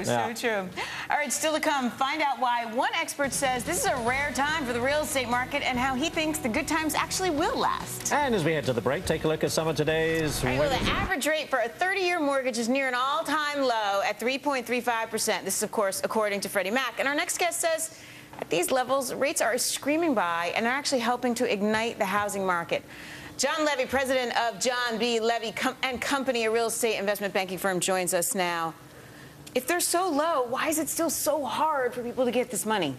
true, so true. All right, still to come, find out why one expert says this is a rare time for the real estate market and how he thinks the good times actually will last. And as we head to the break, take a look at some of today's... Right, well, the average rate for a 30-year mortgage is near an all-time low at 3.35%. This is, of course, according to Freddie Mac. And our next guest says at these levels, rates are screaming by and are actually helping to ignite the housing market. John Levy, president of John B. Levy and Company, a real estate investment banking firm, joins us now. If they're so low, why is it still so hard for people to get this money?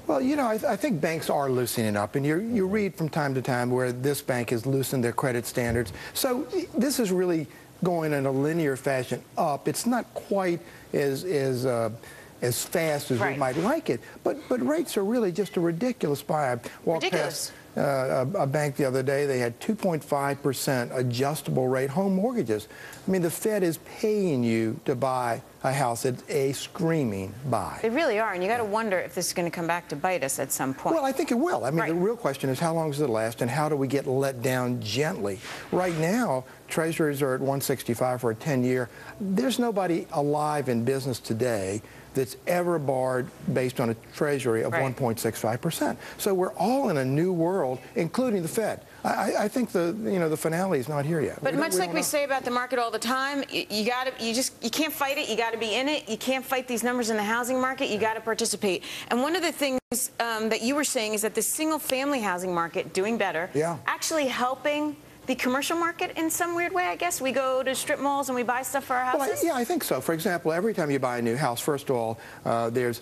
Well, you know, I think banks are loosening up, and you read from time to time where this bank has loosened their credit standards. So this is really going in a linear fashion up. It's not quite as fast as we might like it, but rates are really just a ridiculous buy. I walked past a bank the other day. They had 2.5% adjustable rate home mortgages. I mean, the Fed is paying you to buy a house. It's a screaming buy. They really are, and you got to wonder if this is going to come back to bite us at some point. Well, I think it will. I mean, the real question is how long does it last, and how do we get let down gently? Right now, treasuries are at 165 for a 10-year. There's nobody alive in business today that's ever borrowed based on a treasury of 1.65%. So we're all in a new world, including the Fed. I think the finale is not here yet. But much like we say about the market all the time, you can't fight it. You got to be in it. You can't fight these numbers in the housing market. You got to participate. And one of the things that you were saying is that the single-family housing market doing better, actually helping the commercial market in some weird way, I guess. We go to strip malls and we buy stuff for our houses? Well, yeah, I think so. For example, every time you buy a new house, first of all, there's,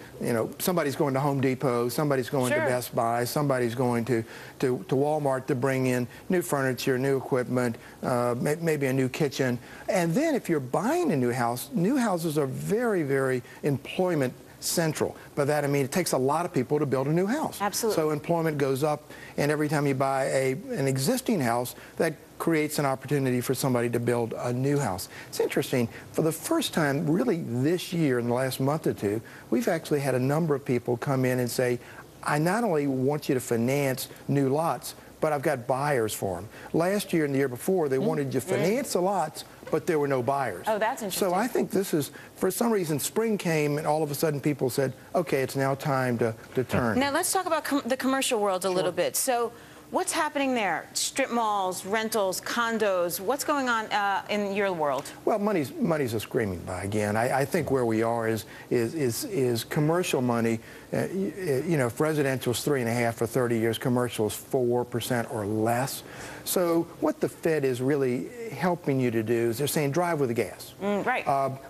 somebody's going to Home Depot, somebody's going to Best Buy, somebody's going to Walmart to bring in new furniture, new equipment, maybe a new kitchen. And then if you're buying a new house, new houses are very, very employment central. By that I mean it takes a lot of people to build a new house. Absolutely. So employment goes up, and every time you buy an existing house, that creates an opportunity for somebody to build a new house. It's interesting. For the first time really this year, in the last month or two, we've actually had a number of people come in and say, I not only want you to finance new lots, but I've got buyers for them. Last year and the year before, they wanted you to finance the lots, but there were no buyers. Oh, that's interesting. So I think this is, for some reason, spring came and all of a sudden people said, okay, it's now time to turn. Now let's talk about the commercial world a little bit. So what's happening there? Strip malls, rentals, condos, what's going on in your world? Well, money's a screaming buy again. I think where we are is commercial money. If residential is 3.5 for 30 years, commercial is 4% or less. So what the Fed is really helping you to do is they're saying drive with the gas.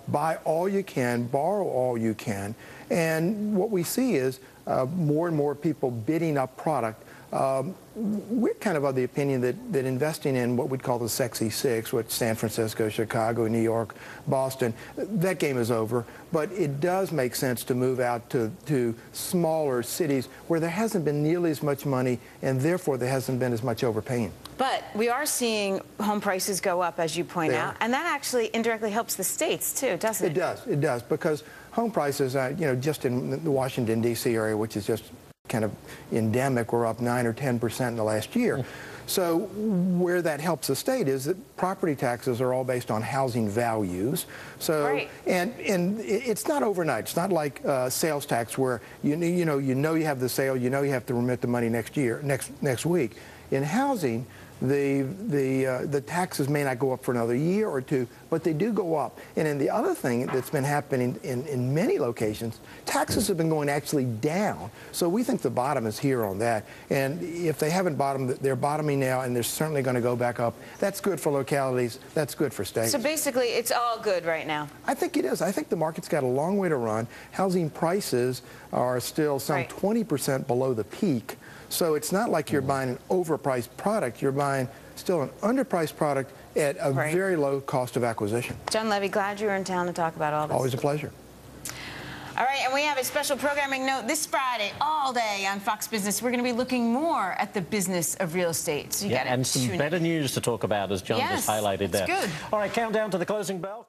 Buy all you can, borrow all you can. And what we see is more and more people bidding up product. We're kind of the opinion that investing in what we'd call the sexy six, which San Francisco, Chicago, New York, Boston, that game is over. But it does make sense to move out to smaller cities where there hasn't been nearly as much money, and therefore there hasn't been as much overpaying. But we are seeing home prices go up, as you point out, and that actually indirectly helps the states too, doesn't it? It does, because home prices, just in the Washington, D.C. area, which is just kind of endemic, we're up 9 or 10% in the last year. So where that helps the state is that property taxes are all based on housing values. So and it's not overnight. It's not like sales tax where you have the sale, you have to remit the money next week. In housing, the taxes may not go up for another year or two, but they do go up. And then the other thing that's been happening in many locations, taxes have been going actually down. So we think the bottom is here on that. And if they haven't bottomed, they're bottoming now, and they're certainly going to go back up. That's good for localities. That's good for states. So basically, it's all good right now. I think it is. I think the market's got a long way to run. Housing prices are still some 20% below the peak. So it's not like you're buying an overpriced product. You're buying still an underpriced product at a very low cost of acquisition. John Levy, glad you were in town to talk about all this. Always a pleasure. All right, and we have a special programming note this Friday, all day on Fox Business. We're going to be looking more at the business of real estate. So you got to and some better news to talk about, as John just highlighted there. Good. All right, countdown to the closing bell.